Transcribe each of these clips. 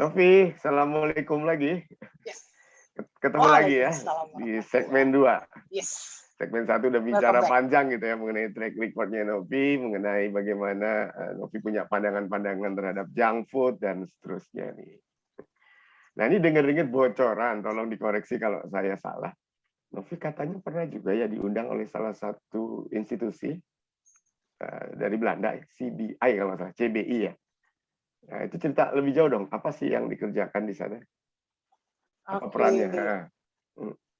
Novi, Assalamualaikum lagi. Yes. Ketemu lagi ya Waalaikumsalam di warahmatullahi segmen 2. Yes. Segmen 1 udah Welcome bicara back. panjang gitu ya mengenai track recordnya Novi, mengenai bagaimana Novi punya pandangan-pandangan terhadap junk food dan seterusnya nih. Nah ini dengar-dengar bocoran, tolong dikoreksi kalau saya salah. Novi katanya pernah juga ya diundang oleh salah satu institusi dari Belanda, CBI kalau nggak salah, CBI ya. Nah itu cerita lebih jauh dong, apa sih yang dikerjakan di sana? Apa perannya?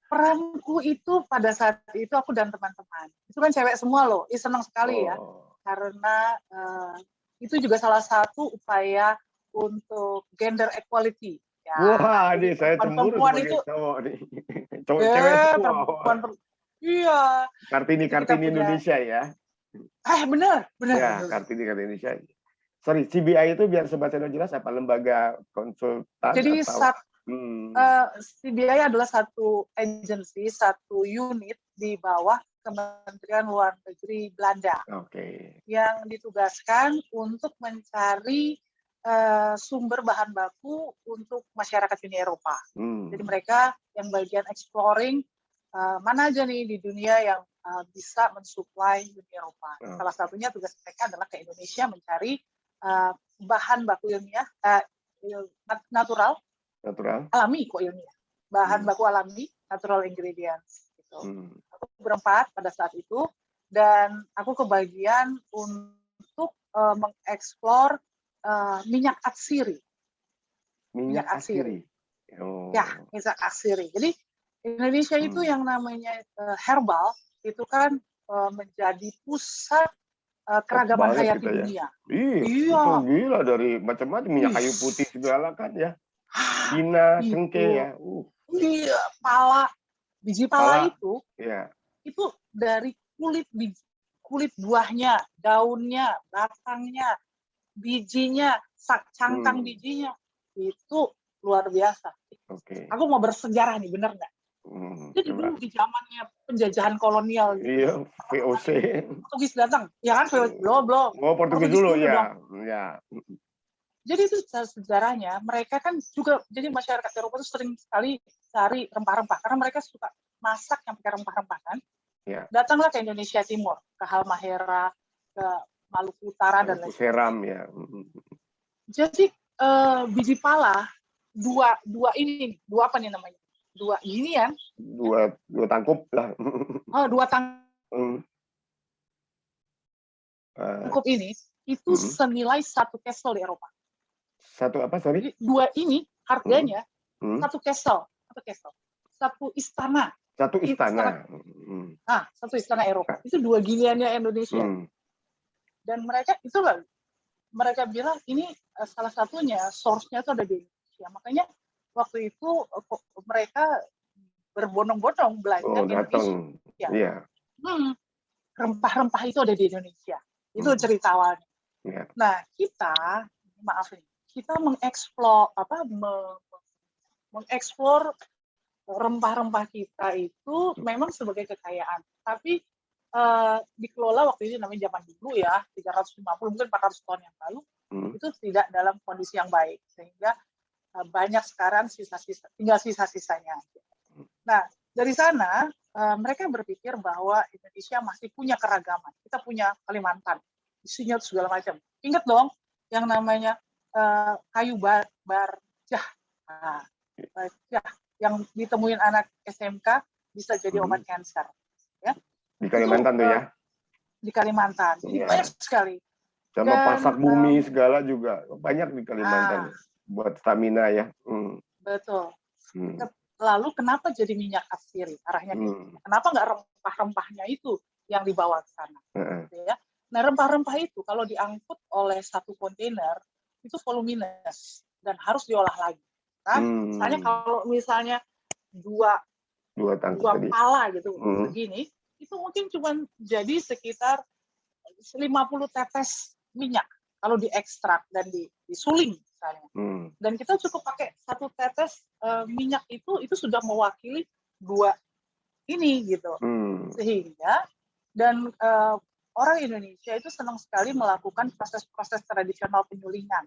Peranku itu pada saat itu aku dan teman-teman. Itu kan cewek semua loh. Senang sekali ya. Karena itu juga salah satu upaya untuk gender equality. Ya, wah, ini saya cemburu perempuan sebagai itu cowok nih. Cewek semua. Iya. Kartini Indonesia ya. Benar. Ya, Kartini Indonesia. Sorry, CBI itu biar sobat senior jelas apa lembaga konsultan jadi atau CBI adalah satu agensi, satu unit di bawah Kementerian Luar Negeri Belanda, yang ditugaskan untuk mencari sumber bahan baku untuk masyarakat Uni Eropa. Jadi mereka yang bagian exploring mana aja nih di dunia yang bisa mensuplai Uni Eropa. Salah satunya tugas mereka adalah ke Indonesia mencari bahan baku ilmiah natural, alami kok ilmiah, bahan baku alami, natural ingredients gitu. Aku berempat pada saat itu dan aku kebagian untuk mengeksplor minyak atsiri. Minyak atsiri. Ya, minyak atsiri. Jadi Indonesia itu yang namanya herbal itu kan menjadi pusat keragaman hayati dunia. Iya. Itu gila dari macam-macam minyak kayu putih segala kan ya. Cina, cengkeh ya. Iya, biji pala itu. Iya. Itu dari kulit buahnya, daunnya, batangnya, bijinya, cangkang bijinya. Itu luar biasa. Aku mau bersejarah nih, bener nggak? Jadi dulu di zamannya penjajahan kolonial gitu. Iya, VOC. Portugis datang, ya kan? Belum. Portugis dulu ya. Jadi itu sejarahnya, mereka kan juga, jadi masyarakat Eropa itu sering sekali cari rempah-rempah, karena mereka suka masak yang pakai rempah-rempah kan. Datanglah ke Indonesia Timur, ke Halmahera, ke Maluku Utara, dan lain sebagainya. Ya. Jadi biji pala, dua apa nih namanya? Dua ini ya? Dua tangkup lah. Dua tangkup ini, itu senilai satu castle di Eropa. Satu apa, sorry? Jadi dua ini harganya satu castle, satu istana. Satu istana. Satu istana Eropa. Itu dua giliannya Indonesia. Dan mereka bilang ini salah satunya source-nya itu ada di Indonesia. Makanya waktu itu mereka berbondong-bondong belanja ke Indonesia. Iya. Rempah-rempah itu ada di Indonesia. Itu cerita awalnya. Nah, kita mengeksplor rempah-rempah kita itu memang sebagai kekayaan. Tapi dikelola waktu itu namanya zaman dulu ya, 350 mungkin 400 tahun yang lalu, itu tidak dalam kondisi yang baik, sehingga banyak sekarang tinggal sisa-sisanya. Nah, dari sana mereka berpikir bahwa Indonesia masih punya keragaman. Kita punya Kalimantan, isinya segala macam. Ingat dong yang namanya kayu barjah. Yang ditemuin anak SMK bisa jadi obat kanker. Ya. Di Kalimantan tuh ya? Di Kalimantan. Jadi banyak sekali. Sama pasak bumi segala juga. Banyak di Kalimantan. Buat stamina ya. Betul. Lalu kenapa jadi minyak atsiri? Arahnya kenapa nggak rempah-rempahnya itu yang dibawa ke sana? Ya. Nah, rempah-rempah itu kalau diangkut oleh satu kontainer, itu voluminous dan harus diolah lagi. Misalnya dua pala gitu, segini, itu mungkin cuma jadi sekitar 50 tetes minyak kalau diekstrak dan disuling misalnya. Dan kita cukup pakai satu tetes minyak itu sudah mewakili dua ini gitu. Sehingga dan orang Indonesia itu senang sekali melakukan proses-proses tradisional penyulingan.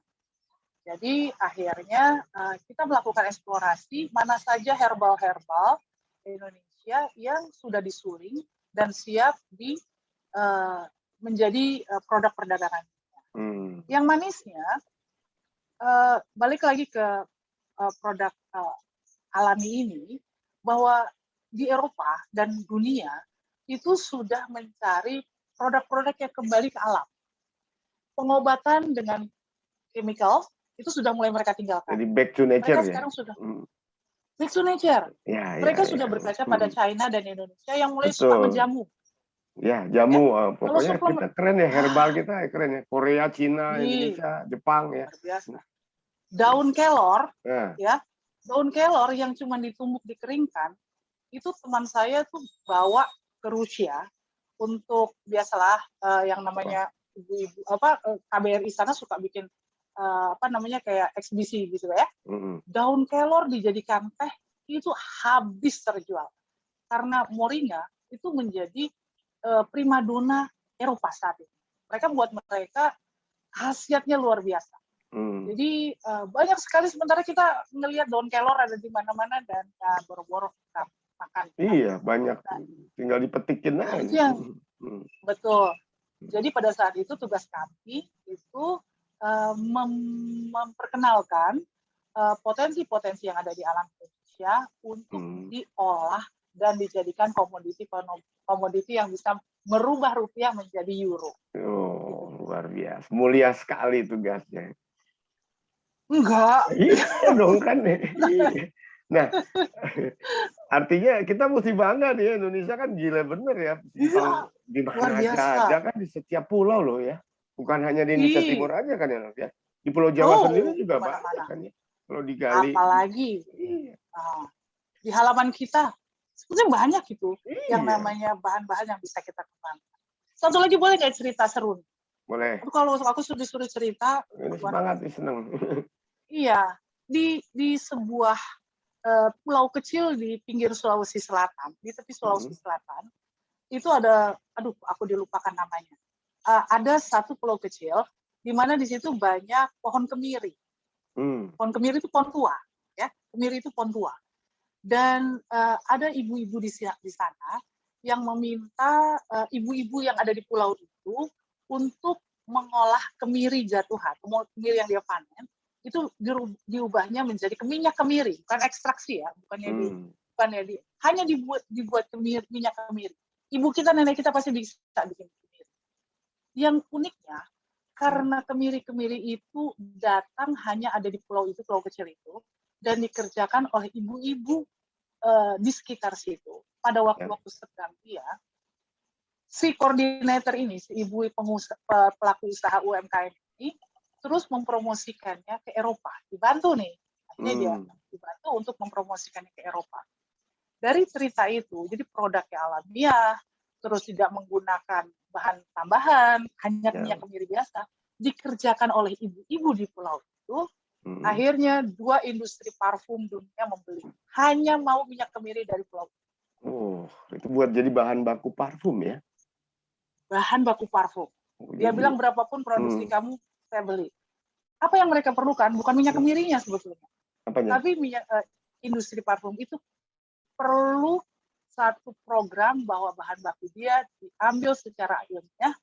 Jadi akhirnya kita melakukan eksplorasi mana saja herbal-herbal Indonesia yang sudah disuling dan siap menjadi produk perdagangan. Yang manisnya, balik lagi ke produk alami ini, bahwa di Eropa dan dunia itu sudah mencari produk-produk yang kembali ke alam. Pengobatan dengan chemical itu sudah mulai mereka tinggalkan. Jadi back to nature. Mereka sekarang sudah back to nature. Mereka sudah berkaca pada China dan Indonesia yang mulai suka menjamu. Ya, jamu. Pokoknya kita keren ya, herbal kita keren ya. Korea, Cina, Indonesia, Jepang ya. Luar biasa. Daun kelor, ya, daun kelor yang cuma ditumbuk dikeringkan, itu teman saya tuh bawa ke Rusia untuk biasalah yang namanya ibu-ibu KBRI sana suka bikin kayak eksibisi gitu ya. Daun kelor dijadikan teh itu habis terjual karena moringa itu menjadi primadona Eropa saat ini. Mereka buat mereka khasiatnya luar biasa. Jadi banyak sekali sementara kita ngelihat daun kelor ada di mana-mana dan boro-boro kita makan. Iya, banyak. Tinggal dipetikin aja. Betul. Jadi pada saat itu tugas kami itu memperkenalkan potensi-potensi yang ada di alam Indonesia untuk diolah dan dijadikan komoditi yang bisa merubah rupiah menjadi euro. Oh, luar biasa. Mulia sekali tugasnya. Enggak. Iya dong kan. Nah, artinya kita mesti bangga nih, Indonesia kan gila bener ya. Di mana aja ada kan di setiap pulau loh ya. Bukan hanya di Indonesia Timur aja kan ya. Di Pulau Jawa sendiri juga banyak kan ya. Kalau digali. Apalagi di halaman kita sebenarnya banyak itu yang namanya bahan-bahan yang bisa kita kembangkan. Satu lagi boleh nggak cerita seru? Boleh. Kalau aku sudah cerita. Semangat, seneng. Iya, di sebuah pulau kecil di pinggir Sulawesi Selatan, di tepi Sulawesi Selatan, itu ada, aku dilupakan namanya. Ada satu pulau kecil di mana di situ banyak pohon kemiri. Pohon kemiri itu pohon tua, ya. Kemiri itu pohon tua. Dan ada ibu-ibu di sana yang meminta ibu-ibu yang ada di pulau itu untuk mengolah kemiri jatuhan, kemiri yang dia panen, itu diubahnya menjadi minyak kemiri, bukan ekstraksi ya, hanya dibuat minyak kemiri. Ibu kita, nenek kita pasti bisa bikin kemiri. Yang uniknya, karena kemiri-kemiri itu datang hanya ada di pulau kecil itu, dan dikerjakan oleh ibu-ibu di sekitar situ. Pada waktu-waktu sedang dia, si koordinator ini, si ibu pelaku usaha UMKM ini, terus mempromosikannya ke Eropa. Dibantu nih. Akhirnya dia dibantu untuk mempromosikannya ke Eropa. Dari cerita itu, jadi produknya alamiah, terus tidak menggunakan bahan tambahan, hanya minyak kemiri biasa, dikerjakan oleh ibu-ibu di pulau itu, akhirnya 2 industri parfum dunia membeli. Hanya mau minyak kemiri dari pulau. Oh, itu buat jadi bahan baku parfum ya? Bahan baku parfum. Dia bilang berapapun produksi kamu, saya beli. Apa yang mereka perlukan? Bukan minyak kemirinya sebetulnya. Apanya? Tapi industri parfum itu perlu satu program bahwa bahan baku dia diambil secara ilmiah,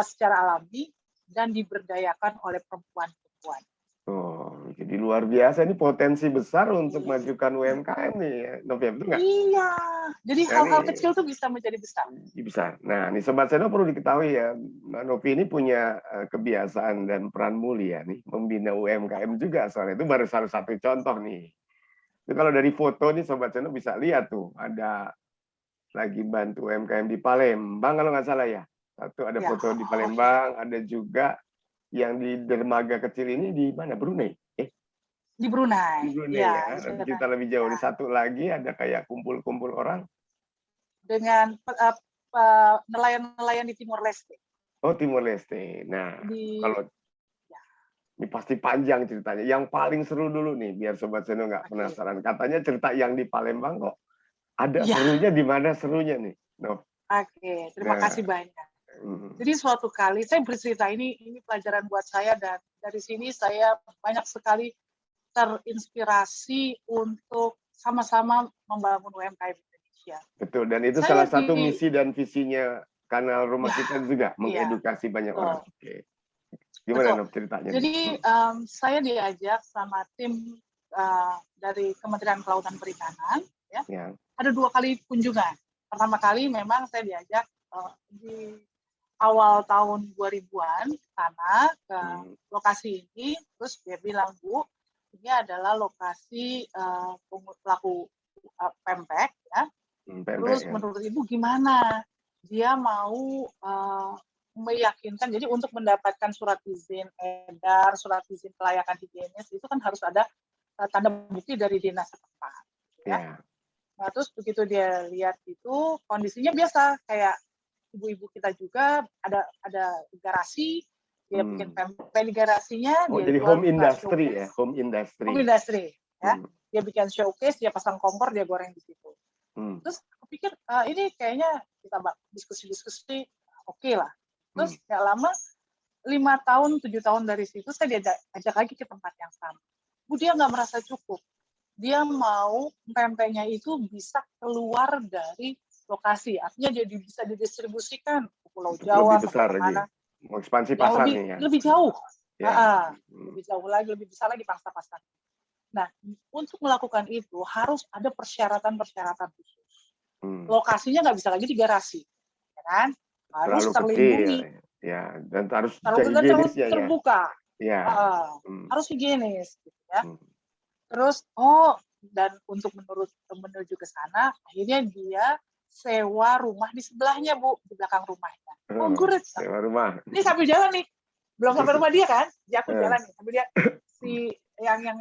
secara alami, dan diberdayakan oleh perempuan-perempuan. Oh, jadi luar biasa, ini potensi besar untuk majukan UMKM nih ya, Novi, betul nggak? Iya, jadi hal-hal kecil tuh bisa menjadi besar. Besar. Nah, nih Sobat Seno perlu diketahui ya, Mbak Novi ini punya kebiasaan dan peran mulia nih, membina UMKM juga, soalnya itu baru salah satu contoh nih. Itu kalau dari foto nih Sobat Seno bisa lihat tuh, ada lagi bantu UMKM di Palembang kalau nggak salah ya. Satu ada foto di Palembang, ada juga yang di dermaga kecil ini di mana? Brunei? Di Brunei. Di Brunei ya. Nanti kita lebih jauh. Di satu lagi ada kayak kumpul-kumpul orang. Dengan nelayan-nelayan di Timor Leste. Oh, Timor Leste. Nah, kalau ini pasti panjang ceritanya. Yang paling seru dulu nih, biar Sobat Seno nggak penasaran. Katanya cerita yang di Palembang kok ada serunya, di mana serunya nih? Oke, terima kasih banyak. Jadi suatu kali saya bercerita, ini pelajaran buat saya, dan dari sini saya banyak sekali terinspirasi untuk sama-sama membangun UMKM Indonesia. Betul, dan itu salah satu misi dan visinya kanal rumah kita juga, mengedukasi banyak orang. Oke. Gimana ceritanya? Jadi saya diajak sama tim dari Kementerian Kelautan Perikanan, ya. Ada 2 kali kunjungan. Pertama kali memang saya diajak di awal tahun 2000-an sana ke lokasi ini, terus dia bilang, Bu, ini adalah lokasi pelaku pempek, ya. Terus menurut Ibu gimana? Dia mau meyakinkan, jadi untuk mendapatkan surat izin edar, surat izin kelayakan higienis, itu kan harus ada tanda bukti dari dinas setempat. Ya. Nah, terus begitu dia lihat itu, kondisinya biasa, kayak ibu-ibu kita juga, ada garasi, dia bikin pempek di garasinya. Oh, dia jadi home industry ya? Home industry. Ya. Dia bikin showcase, dia pasang kompor, dia goreng di situ. Terus aku pikir, ini kayaknya kita diskusi-diskusi, oke lah. Terus nggak lama, 5 tahun, 7 tahun dari situ, saya diajak lagi ke tempat yang sama. Bu, dia nggak merasa cukup. Dia mau pempeknya itu bisa keluar dari lokasi, artinya dia bisa didistribusikan ke Pulau Jawa, lebih besar kemana-mana. Mau ekspansi pasarnya ya? Lebih jauh. Lebih jauh lagi, lebih besar lagi pangsa-pasar. Nah, untuk melakukan itu harus ada persyaratan-persyaratan khusus. Lokasinya nggak bisa lagi di garasi, ya kan? Harus terlindungi, ya, dan harus terbuka, harus higienis, gitu ya. Terus, dan untuk menuju ke sana, akhirnya dia sewa rumah di sebelahnya, Bu, di belakang rumahnya. Great. Sewa rumah. Ini sambil jalan nih, belum sampai rumah dia kan? Dia aku jalan nih, sambil dia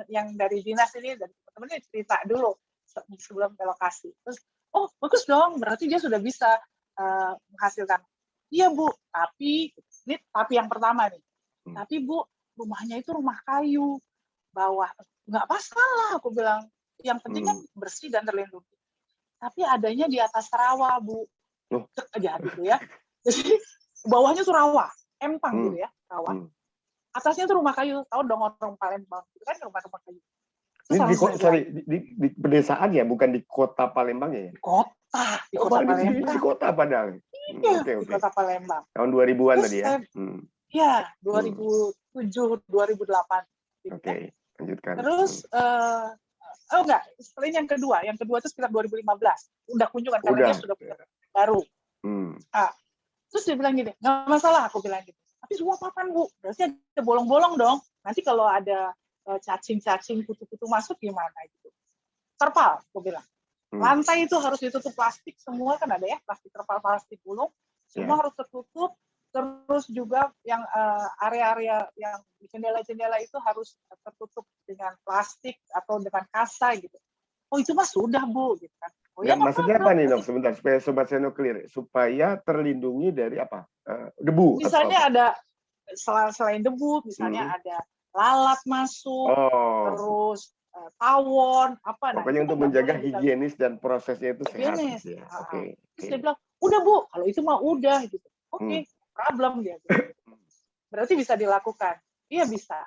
yang dari dinas ini, dari teman-teman cerita dulu sebelum ke lokasi. Terus, bagus dong, berarti dia sudah bisa menghasilkan. Iya, Bu, tapi yang pertama nih. Tapi Bu, rumahnya itu rumah kayu, bawah. Nggak masalah, aku bilang. Yang penting kan bersih dan terlindungi. Tapi adanya di atas rawa, Bu. Cek aja gitu ya. Jadi bawahnya tuh rawa, empang gitu ya, rawa. Atasnya tuh rumah kayu, tahu dong orang Palembang, itu kan rumah-rumah kayu. Ini di pedesaan ya, bukan di kota Palembang ya? Di kota Palembang. Di kota padahal. Iya, di kota Palembang. Tahun 2000-an tadi ya? Iya, 2007, 2008. Oke, lanjutkan. Terus, enggak, setelah ini yang kedua itu sekitar 2015. Udah kunjungan, karena dia sudah punya baru. Terus dia bilang gini, nggak masalah, aku bilang gitu. Tapi semua papan, Bu, berarti ada bolong-bolong dong. Nanti kalau ada cacing-cacing, kutu-kutu masuk gimana gitu. Terpal, aku bilang. Lantai itu harus ditutup plastik, semua kan ada ya, plastik terpal, plastik gulung, semua harus tertutup. Terus juga yang area-area yang jendela-jendela itu harus tertutup dengan plastik atau dengan kasa gitu. Oh itu mah sudah, Bu, gitu kan. Ya, maksudnya apa nih, Dok? Sebentar, supaya Sobat Seno clear. Supaya terlindungi dari apa? Debu? Misalnya ada, selain debu, misalnya ada lalat masuk, terus tawon, apa. Pokoknya untuk menjaga higienis dan prosesnya itu sehat. Ya. Terus dia bilang, udah Bu, kalau itu mah udah. Gitu. Oke, problem dia. Berarti bisa dilakukan. Iya bisa.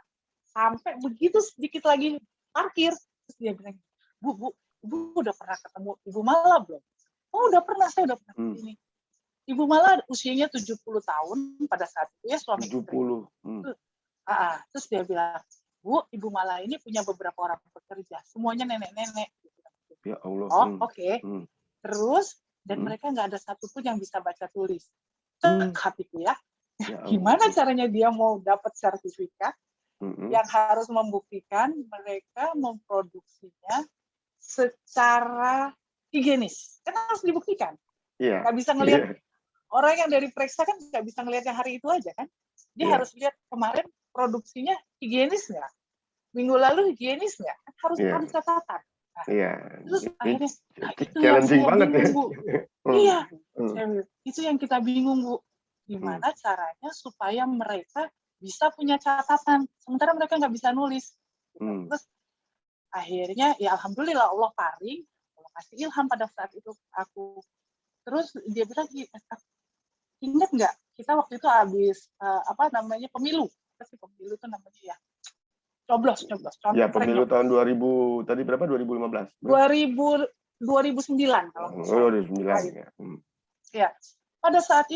Sampai begitu sedikit lagi parkir. Terus dia bilang, Bu, udah pernah ketemu Ibu Mala belum? Oh, udah pernah, saya udah pernah kesini. Ibu Mala usianya 70 tahun pada saat itu ya, suami 70. Terus dia bilang, Bu, Ibu Mala ini punya beberapa orang pekerja, semuanya nenek-nenek. Ya Allah. Oke. Terus, dan mereka nggak ada satupun yang bisa baca tulis. Hatiku ya. Gimana caranya dia mau dapat sertifikat yang harus membuktikan mereka memproduksinya secara higienis. Kan harus dibuktikan. Nggak bisa ngelihat, orang yang dari periksa kan nggak bisa ngelihat yang hari itu aja kan. Dia harus lihat kemarin produksinya higienis nggak? Minggu lalu higienis nggak? Harus catatan. Terus akhirnya, itu yang saya bingung, Bu. Iya, itu yang kita bingung, Bu. Gimana caranya supaya mereka bisa punya catatan, sementara mereka nggak bisa nulis. Terus akhirnya, ya alhamdulillah Allah paring, Allah kasih ilham pada saat itu aku. Terus dia bilang, ingat nggak kita waktu itu habis apa namanya pemilu. Apa sih pemilu itu namanya ya? Coblos. Ya, pemilu tahun 2000 tadi berapa? 2015. 2009 kalau nggak salah. 2009 ya. Ya. Pada saat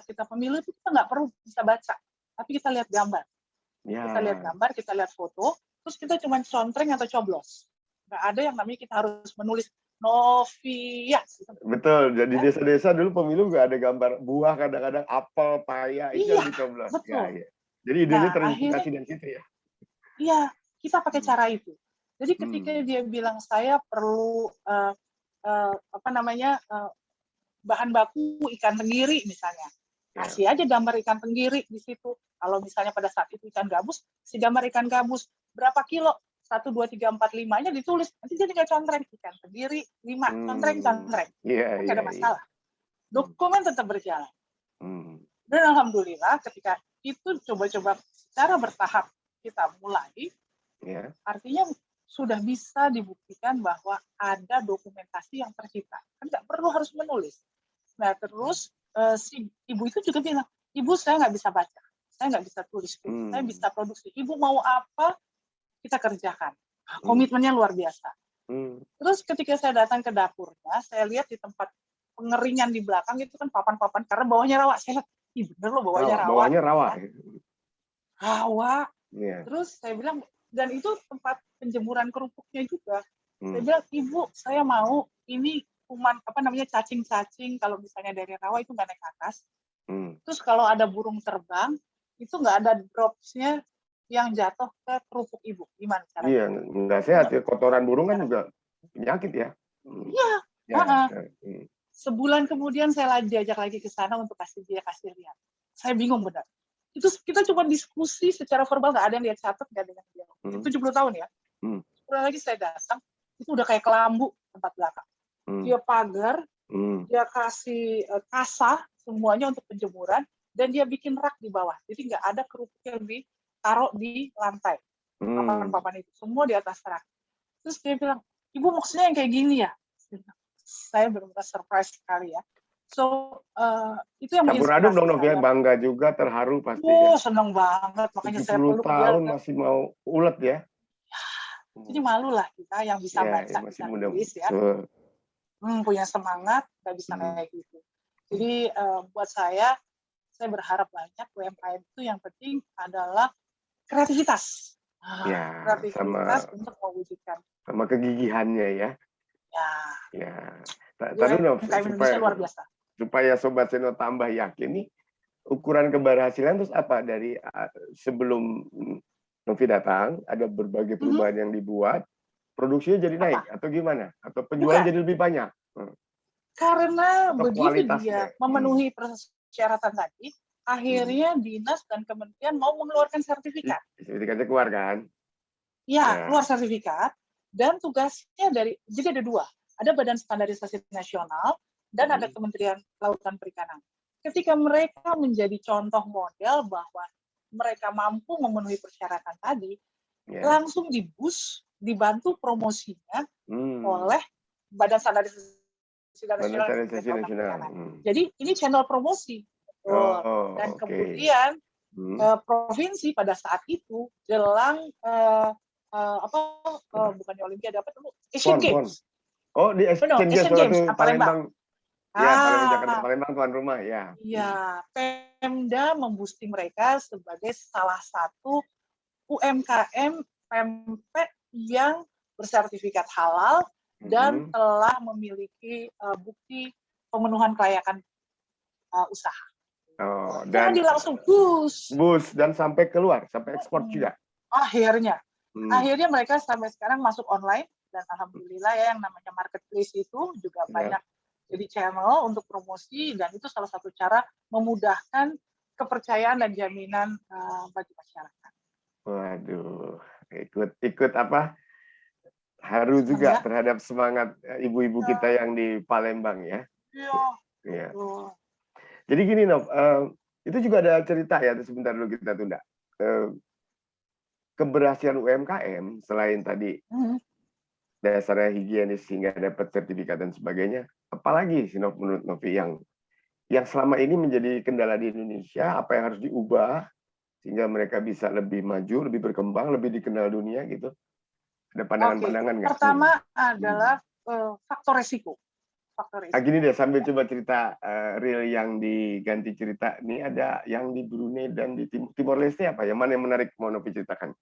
kita pemilu itu kita nggak perlu bisa baca, tapi kita lihat gambar. Ya. Kita lihat gambar, kita lihat foto, terus kita cuma contreng atau coblos. Nggak ada yang namanya kita harus menulis Novia. Betul. Jadi desa-desa dulu pemilu nggak ada gambar buah, kadang-kadang apel, paya, itu yang dicoblos. Betul. Ya. Jadi idenya terinspirasi dari situ ya. Iya, kita pakai cara itu. Jadi ketika dia bilang saya perlu apa namanya bahan baku ikan tenggiri misalnya, kasih aja gambar ikan tenggiri di situ. Kalau misalnya pada saat itu ikan gabus, si gambar ikan gabus berapa kilo, 1, 2, 3, 4, 5-nya ditulis. Nanti jadi nggak contreng ikan tenggiri 5, contreng. Nggak ada masalah. Dokumen tetap berjalan. Dan alhamdulillah ketika itu coba-coba secara bertahap kita mulai, artinya sudah bisa dibuktikan bahwa ada dokumentasi yang tercipta. Kan nggak perlu harus menulis. Nah terus si ibu itu juga bilang, ibu saya nggak bisa baca, saya nggak bisa tulis, saya bisa produksi. Ibu mau apa, kita kerjakan. Komitmennya luar biasa. Terus ketika saya datang ke dapurnya, saya lihat di tempat pengeringan di belakang itu kan papan-papan, karena bawahnya rawa. Saya lihat, ih bener loh bawahnya rawa. Bawahnya rawa. Rawa. Terus saya bilang, dan itu tempat penjemuran kerupuknya juga. Saya bilang, ibu, saya mau ini kuman apa namanya cacing-cacing, kalau misalnya dari rawa itu nggak naik ke atas. Terus kalau ada burung terbang, itu nggak ada dropsnya yang jatuh ke kerupuk ibu. Gimana caranya? Iya, nggak sehat ya. Kotoran burung kan juga penyakit ya. Iya. Sebulan kemudian saya diajak lagi ke sana untuk kasih lihat. Saya bingung benar. Itu kita cuma diskusi secara verbal, nggak ada yang dia catat, nggak ada yang dia. 70 tahun ya. Sebulan lagi saya datang, itu udah kayak kelambu tempat belakang. Dia pagar, dia kasih kasa semuanya untuk penjemuran, dan dia bikin rak di bawah. Jadi nggak ada kerupuk yang ditaruh di lantai. Papan-papan itu semua di atas rak. Terus dia bilang, ibu maksudnya yang kayak gini ya? Saya benar-benar surprise sekali ya. So itu yang campur aduk dong Novia, bangga juga, terharu pasti. Senang banget, makanya saya 70 tahun masih mau ulet ya. Jadi malu lah kita yang bisa baca, masih bisa muda, tulis ya. Punya semangat, nggak bisa kayak gitu. Jadi buat saya berharap banyak UMKM itu yang penting adalah kreativitas. Kreativitas untuk mewujudkan. Sama kegigihannya ya. Tadi Indonesia luar biasa. Supaya Sobat Seno tambah yakin nih, ukuran keberhasilan terus apa dari sebelum Novi datang, ada berbagai perubahan yang dibuat, produksinya jadi naik atau gimana? Atau penjualan jadi lebih banyak? Karena begitu dia memenuhi persyaratan tadi, akhirnya dinas dan kementerian mau mengeluarkan sertifikat. Sertifikatnya keluar kan? Ya, keluar sertifikat. Dan tugasnya jadi ada 2. Ada Badan Standarisasi Nasional dan ada Kementerian Kelautan Perikanan. Ketika mereka menjadi contoh model bahwa mereka mampu memenuhi persyaratan tadi, langsung dibantu promosinya oleh Badan Standarisasi Nasional. Jadi ini channel promosi. Dan kemudian provinsi pada saat itu jelang bukannya Olimpiade apa dulu, Asian Games. Oh, di Asian Games waktu Palembang. Palembang. Palembang tuan rumah ya. Iya, Pemda memboosting mereka sebagai salah satu UMKM pempek yang bersertifikat halal dan telah memiliki bukti pemenuhan kelayakan usaha. Dan langsung boost dan sampai keluar, sampai ekspor juga. Akhirnya mereka sampai sekarang masuk online, dan alhamdulillah ya yang namanya marketplace itu juga banyak jadi channel untuk promosi, dan itu salah satu cara memudahkan kepercayaan dan jaminan bagi masyarakat. Waduh, ikut apa? Haru juga terhadap semangat ibu-ibu kita yang di Palembang ya. Iya. Jadi gini Nov, itu juga ada cerita ya, sebentar dulu kita tunda. Keberhasilan UMKM selain tadi dasarnya higienis sehingga dapat sertifikat dan sebagainya, apalagi sih menurut Novi yang yang selama ini menjadi kendala di Indonesia, apa yang harus diubah sehingga mereka bisa lebih maju, lebih berkembang, lebih dikenal dunia gitu? Ada pandangan-pandangan nggak? Pertama adalah faktor resiko. Gini deh, sambil coba cerita real yang diganti cerita. Ini ada yang di Brunei dan di Timor Leste apa? Yang mana yang menarik mau Novi ceritakan?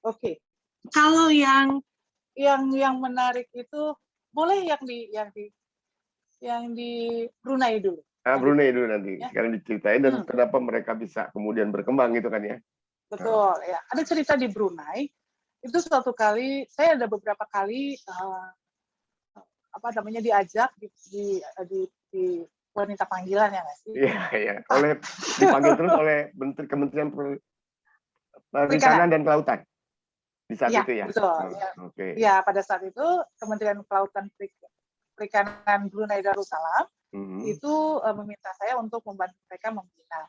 Oke. Kalau yang menarik itu boleh yang di Brunei dulu. Brunei dulu nanti. Ya. Sekarang diceritain dan kenapa mereka bisa kemudian berkembang gitu kan ya? Betul, ya. Ada cerita di Brunei. Itu suatu kali, saya ada beberapa kali diajak di wanita panggilan ya nggak sih? Iya. Dipanggil terus oleh Kementerian Perikanan dan Kelautan di saat itu ya. Betul. Ya, pada saat itu Kementerian Kelautan Perikanan Brunei Darussalam itu meminta saya untuk membantu mereka membina.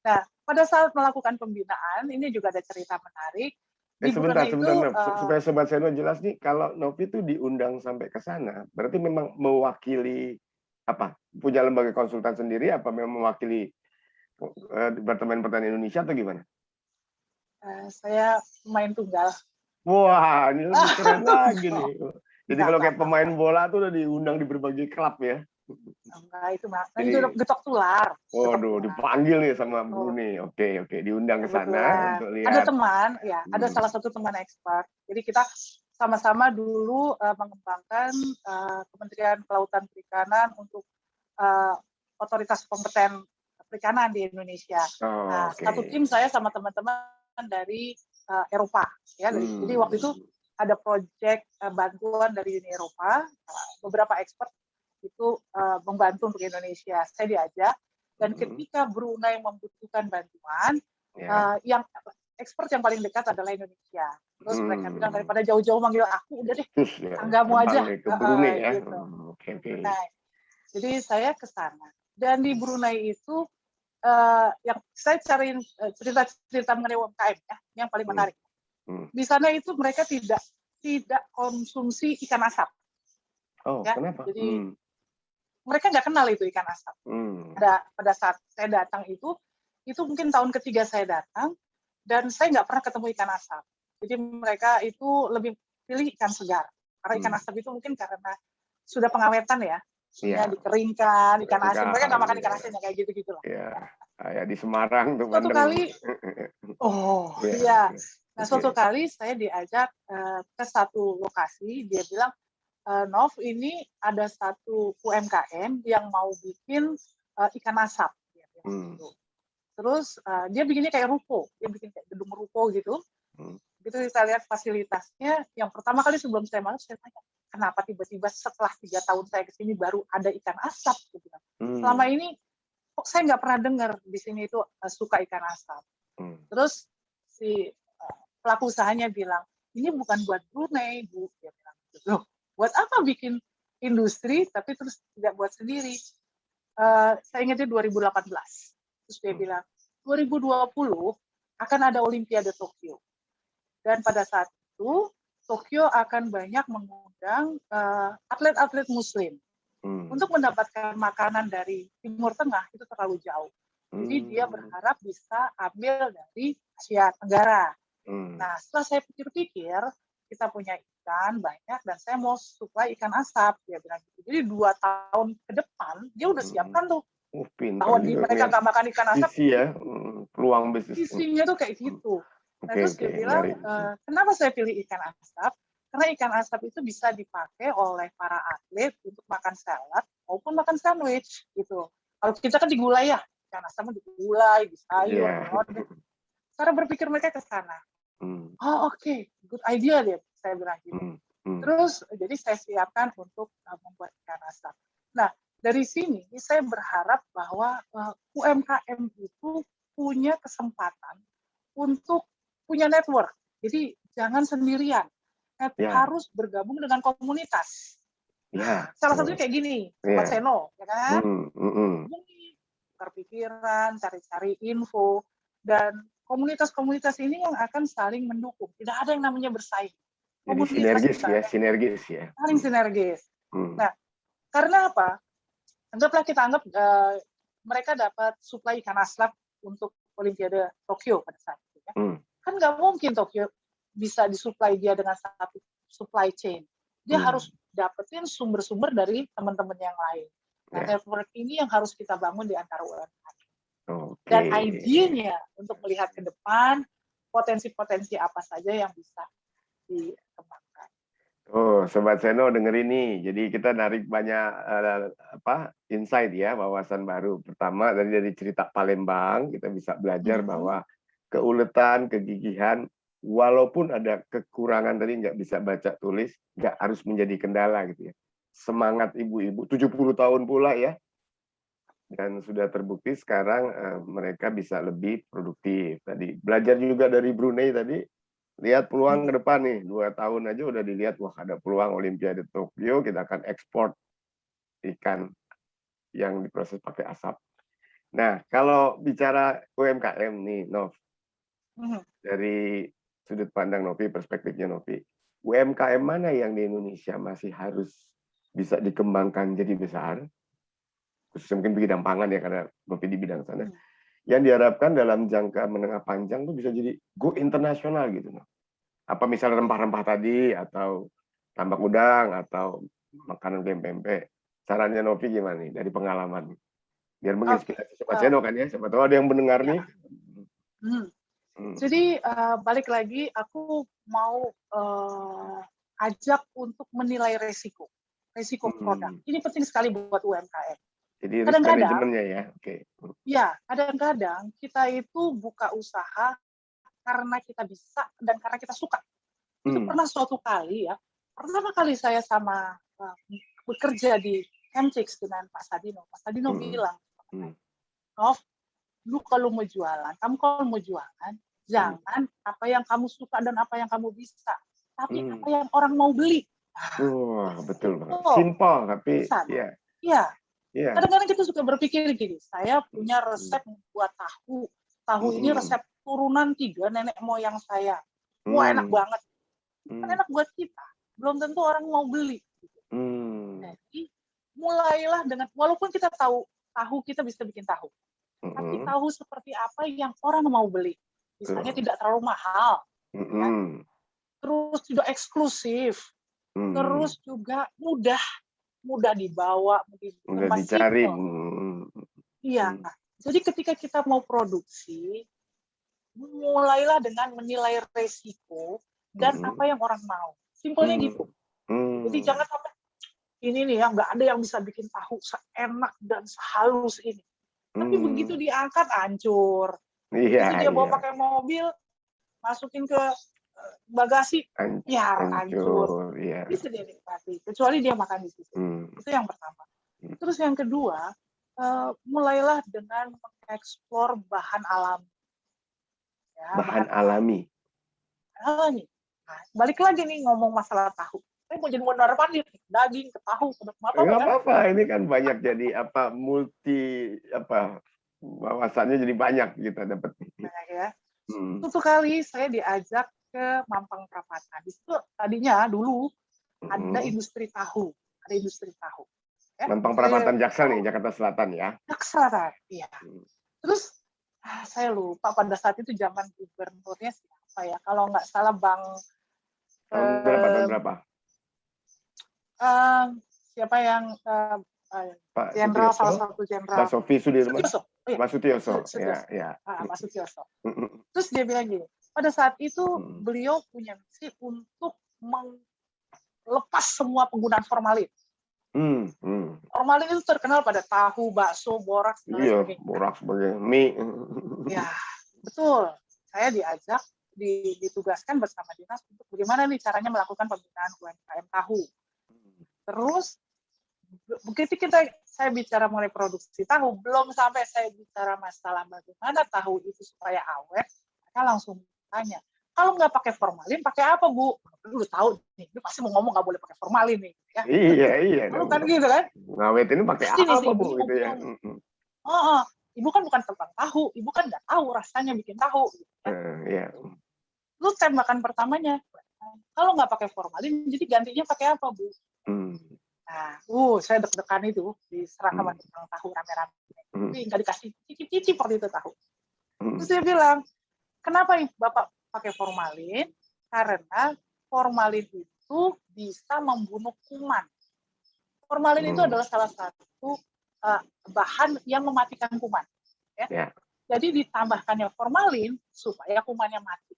Nah, pada saat melakukan pembinaan ini juga ada cerita menarik. Sebentar, supaya Sobat Seno jelas nih, kalau Novi itu diundang sampai ke sana, berarti memang mewakili apa? Punya lembaga konsultan sendiri, apa memang mewakili Departemen Pertanian Indonesia atau gimana? Saya pemain tunggal. Wah, ini lebih keren lagi nih. Jadi kalau kayak pemain bola tuh udah diundang di berbagai klub ya? Enggak, itu udah getok tular. Waduh, dipanggil nih sama Brunei. Oke, diundang ke sana untuk lihat. Ada teman, ada salah satu teman expert. Jadi kita sama-sama dulu mengembangkan Kementerian Kelautan Perikanan untuk otoritas kompeten perikanan di Indonesia. Satu tim saya sama teman-teman dari Eropa. Ya, jadi waktu itu ada proyek bantuan dari Uni Eropa, beberapa expert itu membantu untuk Indonesia. Saya diajak, dan ketika Brunei membutuhkan bantuan, yang expert yang paling dekat adalah Indonesia. Terus mereka bilang, daripada jauh-jauh manggil aku, udah deh, tanggamu aja. Ke Brunei ya. Gitu. Nah, jadi saya ke sana. Dan di Brunei itu, yang saya cariin cerita mengenai UMKM ya, yang paling menarik. Di sana itu mereka tidak konsumsi ikan asap. Kenapa? Jadi mereka nggak kenal itu ikan asap. Pada saat saya datang itu mungkin tahun ketiga saya datang, dan saya nggak pernah ketemu ikan asap. Jadi mereka itu lebih pilih ikan segar. Karena ikan asap itu mungkin karena sudah pengawetan ya, dikeringkan, ikan asin. Mereka nggak makan ikan asin kayak gitu-gitu loh. Ya di Semarang tuh. Suatu kali, Nah, suatu kali saya diajak ke satu lokasi, dia bilang, Nov, ini ada satu UMKM yang mau bikin ikan asap. Terus dia bikinnya kayak ruko, dia bikin kayak gedung ruko gitu. Begitu kita lihat fasilitasnya, yang pertama kali sebelum saya masuk, saya tanya, kenapa tiba-tiba setelah 3 tahun saya kesini baru ada ikan asap? Gitu. Selama ini kok saya nggak pernah dengar di sini itu suka ikan asap. Terus si pelaku usahanya bilang, ini bukan buat Brunei, Bu. Dia bilang, loh, buat apa bikin industri tapi terus tidak buat sendiri? Saya ingatnya 2018. Terus dia bilang, 2020 akan ada Olimpiade Tokyo. Dan pada saat itu, Tokyo akan banyak mengundang atlet-atlet Muslim. Untuk mendapatkan makanan dari Timur Tengah itu terlalu jauh. Jadi dia berharap bisa ambil dari Asia Tenggara. Nah, setelah saya pikir-pikir, kita punya ikan banyak dan saya mau suplai ikan asap, dia bilang gitu. Jadi 2 tahun ke depan dia udah siapkan tuh bahwa mereka nggak makan ikan asap. Peluang bisnis. Visinya tuh kayak gitu. Nah, terus dia bilang, kenapa saya pilih ikan asap? Karena ikan asap itu bisa dipakai oleh para atlet untuk makan salad maupun makan sandwich gitu. Kalau kita kan digulai ya, ikan asap digulai, di sayur. Cara berpikir mereka ke sana. Oke, good idea deh, saya bilang gitu. Terus jadi saya siapkan untuk membuat ikan asap. Nah, dari sini saya berharap bahwa UMKM itu punya kesempatan untuk punya network. Jadi jangan sendirian. Harus bergabung dengan komunitas. Salah satunya kayak gini, Sobat Seno, ya kan? Berpikiran, cari-cari info, dan komunitas-komunitas ini yang akan saling mendukung. Tidak ada yang namanya bersaing. Jadi sinergis ya. Saling sinergis. Nah, karena apa? Anggaplah kita anggap mereka dapat suplai ikan aslak untuk Olimpiade Tokyo pada saat itu. Ya. Kan nggak mungkin Tokyo bisa disuplai dia dengan satu supply chain. Dia harus dapetin sumber-sumber dari teman-teman yang lain. Nah, network ini yang harus kita bangun di antara UMKM. Dan idenya untuk melihat ke depan potensi-potensi apa saja yang bisa dikembangkan. Oh, Sobat Seno denger ini. Jadi kita narik banyak insight ya, wawasan baru. Pertama dari cerita Palembang kita bisa belajar bahwa keuletan, kegigihan, walaupun ada kekurangan tadi nggak bisa baca tulis, nggak harus menjadi kendala gitu ya. Semangat ibu-ibu 70 tahun pula ya. Dan sudah terbukti sekarang mereka bisa lebih produktif. Tadi belajar juga dari Brunei tadi, lihat peluang ke depan nih, 2 tahun aja udah dilihat, wah ada peluang Olimpiade Tokyo, kita akan ekspor ikan yang diproses pakai asap. Nah, kalau bicara UMKM nih, Nov, dari sudut pandang Novi, perspektifnya Novi, UMKM mana yang di Indonesia masih harus bisa dikembangkan jadi besar? Khususnya mungkin bidang pangan ya, karena Novi di bidang sana. Yang diharapkan dalam jangka menengah panjang tuh bisa jadi go internasional gitu. Apa misalnya rempah-rempah tadi, atau tambak udang, atau makanan pempek. Sarannya Novi gimana nih dari pengalaman? Biar menginspirasi Sobat Seno kan ya, siapa tahu ada yang mendengar nih. Jadi balik lagi, aku mau ajak untuk menilai resiko produk. Ini penting sekali buat UMKM. Jadi risk manajemennya ya, Ya, kadang-kadang kita itu buka usaha karena kita bisa dan karena kita suka. Itu pernah suatu kali ya, pertama kali saya bekerja di Chemchicks dengan Pak Sadino. Pak Sadino bilang, Nov, lu kalau mau jualan, jangan apa yang kamu suka dan apa yang kamu bisa, tapi apa yang orang mau beli. Wah, betul banget. Simple tapi iya. Kadang-kadang kita suka berpikir gini, saya punya resep buat tahu. Tahu ini resep turunan 3 nenek moyang saya. Wah, enak banget. Kan enak buat kita. Belum tentu orang mau beli. Jadi, mulailah dengan, walaupun kita tahu kita bisa bikin tahu. Tapi tahu seperti apa yang orang mau beli. Misalnya tidak terlalu mahal. Ya. Terus juga eksklusif. Terus juga mudah dibawa, mudah dicari. Iya. Jadi ketika kita mau produksi, mulailah dengan menilai resiko dan apa yang orang mau. Simpelnya gitu. Jadi jangan sampai ini nih ya, nggak ada yang bisa bikin tahu seenak dan sehalus ini. Tapi begitu diangkat hancur. Begitu dia bawa pakai mobil, masukin ke bagasi, hancur. Bisa dia nikmati, kecuali dia makan di situ. Itu yang pertama. Terus yang kedua, mulailah dengan mengeksplor bahan alami. Ya, bahan alami. Nah, balik lagi nih ngomong masalah tahu. Saya mau jadi mondar mandir, daging ke tahu, ke apa-apa. Ini kan banyak jadi wawasannya jadi banyak kita dapat. Banyak ya. Suatu kali saya diajak ke Mampang Perapatan. Di situ tadinya dulu ada industri tahu. Ya. Mampang Perapatan Jaksel nih, Jakarta Selatan ya. Jakarta, iya. Terus saya lupa pada saat itu zaman gubernurnya siapa ya? Kalau nggak salah Bang tahun berapa? Siapa yang jenderal, salah satu jenderal. Pak Sofi Sudirman. Pak Sutioso. Pak Sutioso. Terus dia bilang gini, pada saat itu beliau punya misi untuk melepas semua penggunaan formalin. Formalin itu terkenal pada tahu, bakso, boraks, dan sebagainya. Iya, boraks sebagai mie. Ya, betul. Saya diajak, ditugaskan bersama dinas untuk bagaimana nih caranya melakukan pembinaan UMKM tahu. Terus begitu saya bicara mengenai produksi tahu, belum sampai saya bicara masalah bagaimana tahu itu supaya awet, saya langsung tanya, kalau nggak pakai formalin, pakai apa, Bu? Lu tahu nih, lu pasti mau ngomong nggak boleh pakai formalin nih. Ya. Iya. Lu kan gitu kan? Ngawet ini pakai apa, Bu? Gitu ya. Ibu kan bukan tentang tahu, ibu kan nggak tahu rasanya bikin tahu. Gitu, kan? Iya. Lu tembakan pertamanya, kalau nggak pakai formalin, jadi gantinya pakai apa, Bu? Nah, saya deg-degan itu diserang sama tukang tahu rame-rame. Tapi nggak dikasih cicip-cicip waktu itu tahu. Terus dia bilang, kenapa Bapak pakai formalin? Karena formalin itu bisa membunuh kuman. Formalin itu adalah salah satu bahan yang mematikan kuman. Ya. Yeah. Jadi ditambahkannya formalin supaya kumannya mati.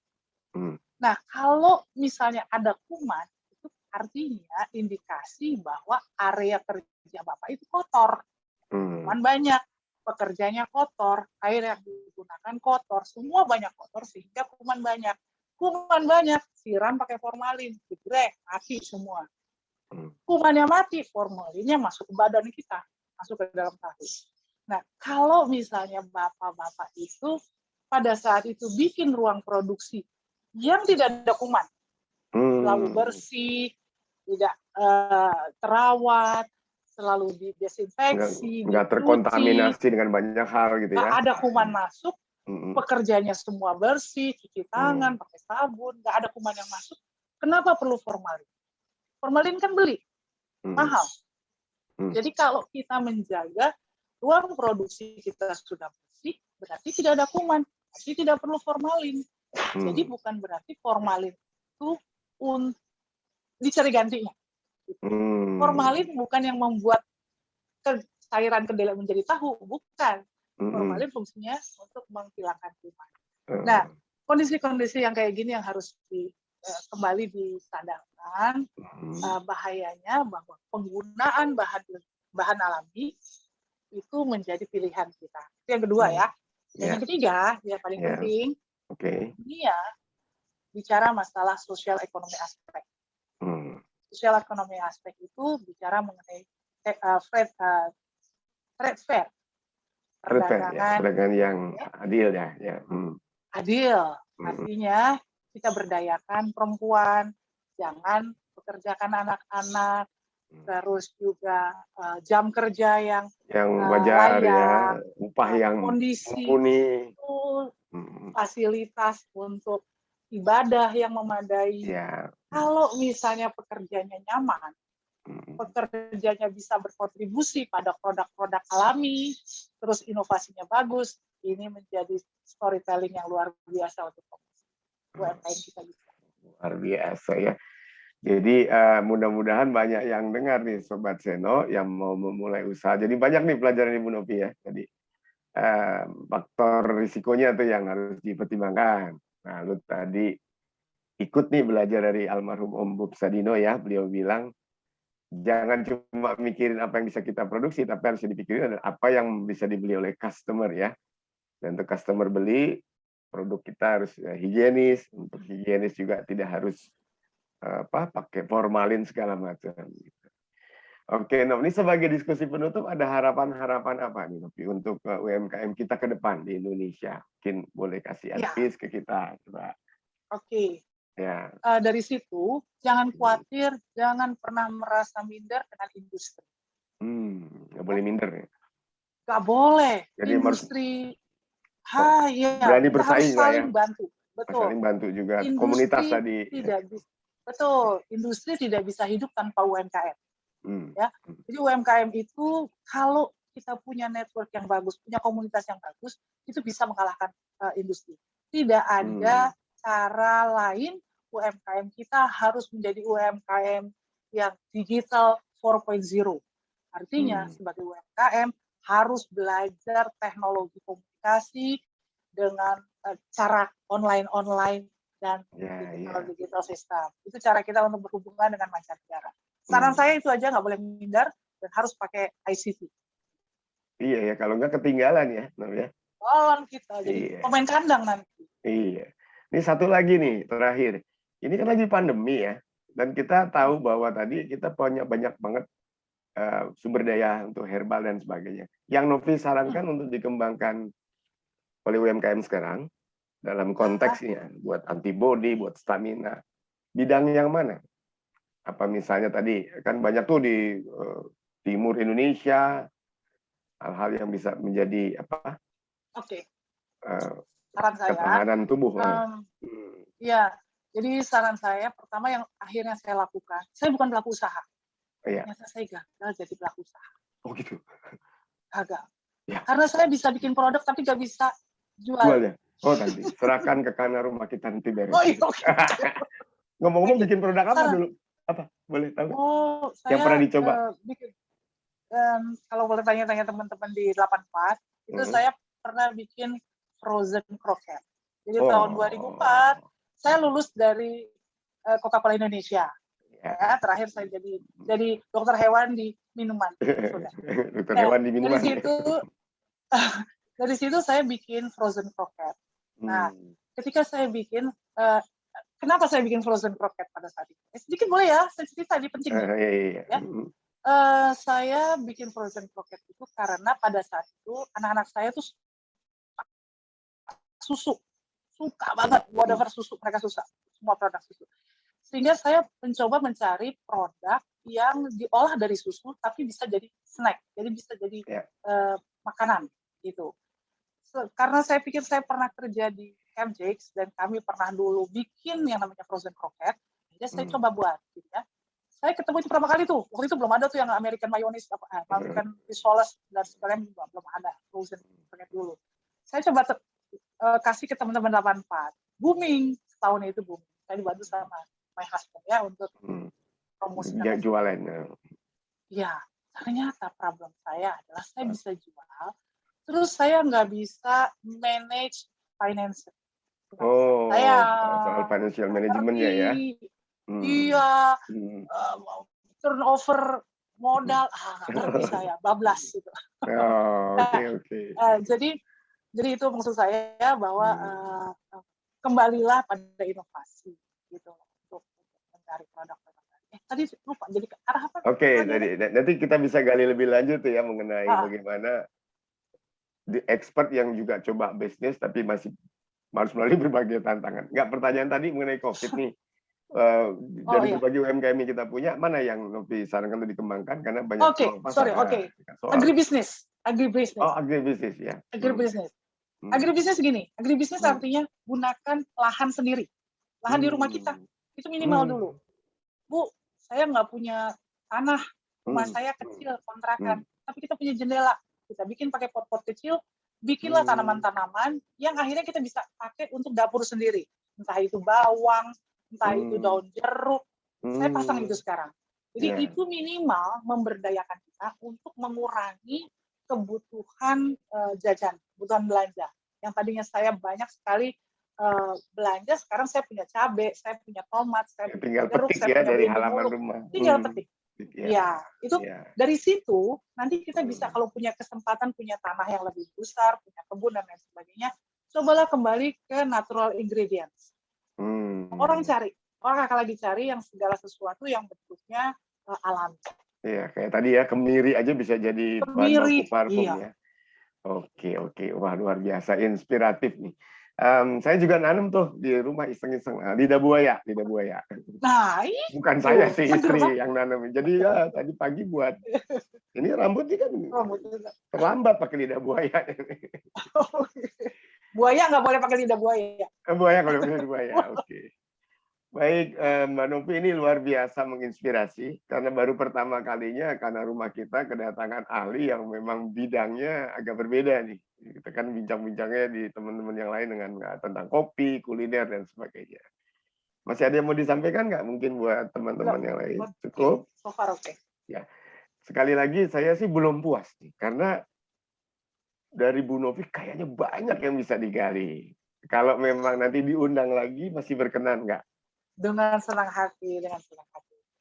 Nah, kalau misalnya ada kuman, itu artinya indikasi bahwa area kerja Bapak itu kotor. Kuman banyak, pekerjanya kotor, air yang digunakan kotor, semua banyak kotor sehingga kuman banyak. Kuman banyak, siram pakai formalin, digrek, mati semua. Kumannya mati, formalinnya masuk ke badan kita, masuk ke dalam tahu. Nah, kalau misalnya bapak-bapak itu pada saat itu bikin ruang produksi yang tidak ada kuman, selalu bersih, tidak terawat, selalu didesinfeksi, nggak terkontaminasi dengan banyak hal gitu ya. Nggak ada kuman masuk, pekerjanya semua bersih, cuci tangan, pakai sabun, nggak ada kuman yang masuk. Kenapa perlu formalin? Formalin kan beli, mahal. Jadi kalau kita menjaga ruang produksi kita sudah bersih, berarti tidak ada kuman, berarti tidak perlu formalin. Jadi bukan berarti formalin itu dicari gantinya. Formalin bukan yang membuat cairan kedelai menjadi tahu, bukan. Formalin fungsinya untuk menghilangkan kuman. Nah, kondisi-kondisi yang kayak gini yang harus kembali disadarkan bahayanya bahwa penggunaan bahan alami itu menjadi pilihan kita. Itu yang kedua ya. Dan yang ketiga, yang paling penting, ini ya bicara masalah sosial ekonomi aspek. Sosial ekonomi aspek itu bicara mengenai trade fair, perdagangan yang adil ya. Adil, artinya kita berdayakan perempuan, jangan pekerjakan anak-anak, terus juga jam kerja yang wajar layak, ya, upah yang kondisi, mumpuni, fasilitas untuk ibadah yang memadai. Kalau misalnya pekerjanya nyaman, pekerjanya bisa berkontribusi pada produk-produk alami, terus inovasinya bagus, ini menjadi storytelling yang luar biasa untuk UMKM kita bisa. Luar biasa ya. Jadi mudah-mudahan banyak yang dengar nih Sobat Seno yang mau memulai usaha. Jadi banyak nih pelajaran Ibu Novi ya. Jadi faktor risikonya tuh yang harus dipertimbangkan. Nah, lu tadi ikut nih belajar dari almarhum Om Bob Sadino ya. Beliau bilang jangan cuma mikirin apa yang bisa kita produksi, tapi harus dipikirin adalah apa yang bisa dibeli oleh customer ya. Dan untuk customer beli, produk kita harus higienis. Untuk higienis juga tidak harus pakai formalin segala macam. Oke, Novi, ini sebagai diskusi penutup ada harapan-harapan apa nih Novi untuk UMKM kita ke depan di Indonesia? Mungkin boleh kasih advice ke kita, coba. Oke. Ya. Dari situ jangan khawatir, jangan pernah merasa minder dengan industri. Nggak boleh minder ya? Nggak boleh. Jadi industri, berani bersaing harus saling bantu. Betul. Saling bantu juga. Industri komunitas tadi. Tidak bisa. Betul, industri tidak bisa hidup tanpa UMKM. Ya, jadi UMKM itu kalau kita punya network yang bagus, punya komunitas yang bagus, itu bisa mengalahkan industri. Tidak ada cara lain UMKM kita harus menjadi UMKM yang digital 4.0. Artinya sebagai UMKM harus belajar teknologi komunikasi dengan cara online dan digital system. Itu cara kita untuk berhubungan dengan mancanegara. Saran saya itu aja, nggak boleh minder dan harus pakai ICT. Iya ya, kalau nggak ketinggalan ya, ya. Lawan kita, jadi pemain kandang nanti. Iya. Ini satu lagi nih terakhir. Ini kan lagi pandemi ya, dan kita tahu bahwa tadi kita punya banyak banget sumber daya untuk herbal dan sebagainya. Yang Novi sarankan untuk dikembangkan oleh UMKM sekarang dalam konteksnya buat antibody, buat stamina. Bidang yang mana? Apa misalnya tadi kan banyak tuh di timur Indonesia hal-hal yang bisa menjadi apa? Saran saya. Ketahanan tubuh. Ya, jadi saran saya pertama yang akhirnya saya lakukan, saya bukan pelaku usaha. Iya. Ternyata saya gagal jadi pelaku usaha. Oh gitu. Gagal. Ya. Karena saya bisa bikin produk tapi nggak bisa jual. Jualnya. Oh nanti serahkan ke Kana Rumah kita nanti beres. Oh iya. Ngomong-ngomong bikin produk apa dulu? Apa? Boleh tahu? Oh, yang pernah dicoba? Bikin. Kalau boleh tanya-tanya teman-teman di 84, itu saya pernah bikin frozen croquette. Jadi tahun 2004 saya lulus dari Coca-Cola Indonesia. Ya, terakhir saya jadi dokter hewan di minuman. Dokter hewan di minuman. Dari situ saya bikin frozen croquette. Nah, ketika saya bikin, kenapa saya bikin frozen croquette pada saat itu? Sedikit boleh ya, saya cerita, ini penting. Ya. Saya bikin frozen croquette itu karena pada saat itu anak-anak saya tuh suka banget whatever susu, mereka suka semua produk susu. Sehingga saya mencoba mencari produk yang diolah dari susu tapi bisa jadi snack, jadi bisa jadi makanan gitu. Karena saya pikir saya pernah kerja di Camp Jakes dan kami pernah dulu bikin yang namanya frozen croquette, jadi saya coba buat gitu ya. Saya ketemu itu pertama kali tuh, waktu itu belum ada tuh yang American mayonnaise, American risoles dan sebagainya, belum ada frozen croquette dulu. Saya coba kasih ke teman-teman 84, booming, setahun itu booming. Saya dibantu sama my husband ya untuk promosikan. Jualan. Ya, ternyata problem saya adalah saya bisa jual, terus saya nggak bisa manage finance. Soal financial management-nya ya. Iya, turnover modal, nggak ngerti saya, bablas gitu. Oke. Jadi itu maksud saya bahwa kembalilah pada inovasi gitu untuk mencari produk-produk. Tadi lupa jadi ke arah apa? Oke, nanti kita bisa gali lebih lanjut tuh ya mengenai bagaimana expert yang juga coba bisnis tapi masih harus melalui berbagai tantangan. Nggak, pertanyaan tadi mengenai COVID nih. Dari berbagai UMKM yang kita punya, mana yang Novi sarankan untuk dikembangkan karena banyak pasar. Agribisnis. Oh, agribisnis ya. Agribisnis gini, agribisnis artinya gunakan lahan sendiri. Lahan di rumah kita, itu minimal dulu. Bu, saya nggak punya tanah, rumah saya kecil, kontrakan, tapi kita punya jendela. Kita bikin pakai pot-pot kecil, bikinlah tanaman-tanaman yang akhirnya kita bisa pakai untuk dapur sendiri. Entah itu bawang, entah itu daun jeruk, saya pasang itu sekarang. Jadi itu minimal memberdayakan kita untuk mengurangi kebutuhan jajan, kebutuhan belanja. Yang tadinya saya banyak sekali belanja, sekarang saya punya cabai, saya punya tomat, saya punya jeruk, saya punya dari halaman rumah. Tinggal petik. Dari situ nanti kita bisa kalau punya kesempatan punya tanah yang lebih besar, punya kebun dan lain sebagainya, cobalah kembali ke natural ingredients. Orang akan lagi cari yang segala sesuatu yang bentuknya alami. Iya, kayak tadi ya, kemiri aja bisa jadi bahan baku parfum ya. Oke. Wah, luar biasa, inspiratif nih. Saya juga nanam tuh di rumah iseng-iseng, lidah buaya. Nah, bukan saya sih, istri yang nanam. Jadi ya tadi pagi buat ini rambutnya kan terlambat pakai lidah buaya. Buaya nggak boleh pakai lidah buaya. Buaya kalau lidah buaya, oke. Baik, Mbak Novi, ini luar biasa menginspirasi karena baru pertama kalinya karena rumah kita kedatangan ahli yang memang bidangnya agak berbeda nih. Kita kan bincang-bincangnya di teman-teman yang lain dengan tentang kopi, kuliner dan sebagainya. Masih ada yang mau disampaikan nggak mungkin buat teman-teman yang lain? Cukup? So far oke. Ya, sekali lagi saya sih belum puas nih karena dari Bu Novi kayaknya banyak yang bisa digali. Kalau memang nanti diundang lagi masih berkenan nggak? Dengan senang hati.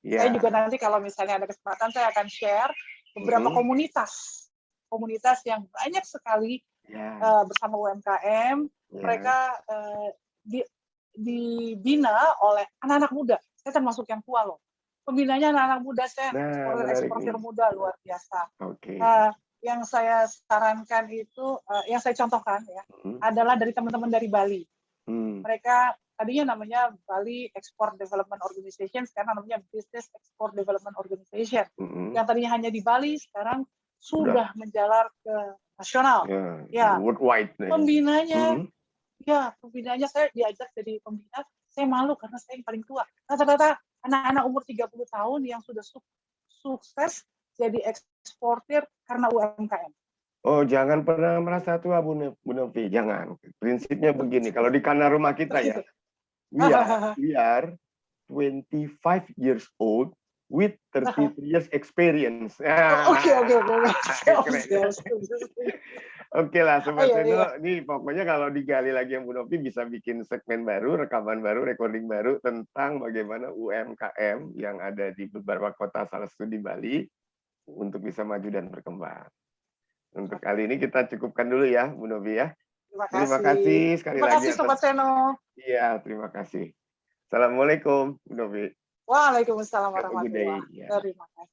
Saya juga nanti kalau misalnya ada kesempatan saya akan share beberapa komunitas yang banyak sekali bersama UMKM. Mereka dibina oleh anak-anak muda. Saya termasuk yang tua loh. Pembinanya anak-anak muda, saya eksportir muda luar biasa. Yang saya sarankan itu, yang saya contohkan ya, adalah dari teman-teman dari Bali. Mereka tadinya namanya Bali Export Development Organization, sekarang namanya Business Export Development Organization. Yang tadinya hanya di Bali, sekarang sudah menjalar ke nasional. Worldwide. Pembinanya saya diajak jadi pembina, saya malu karena saya yang paling tua. Rata-rata anak-anak umur 30 tahun yang sudah sukses jadi eksportir karena UMKM? Oh, jangan pernah merasa tua, Bu Novi. Jangan. Prinsipnya begini, kalau di kanal rumah kita ya, we are 25 years old with 33 years experience. Oke. Oke lah, Sobat Seno. Ini pokoknya kalau digali lagi yang Bu Novi bisa bikin segmen baru, rekaman baru, recording baru tentang bagaimana UMKM yang ada di beberapa kota, salah satu di Bali, untuk bisa maju dan berkembang. Untuk kali ini kita cukupkan dulu ya, Bu Novi ya. Terima kasih sekali lagi. Terima kasih, Sobat Seno. Iya, terima kasih. Assalamualaikum, Bu Novi. Waalaikumsalam warahmatullahi wabarakatuh. Terima kasih.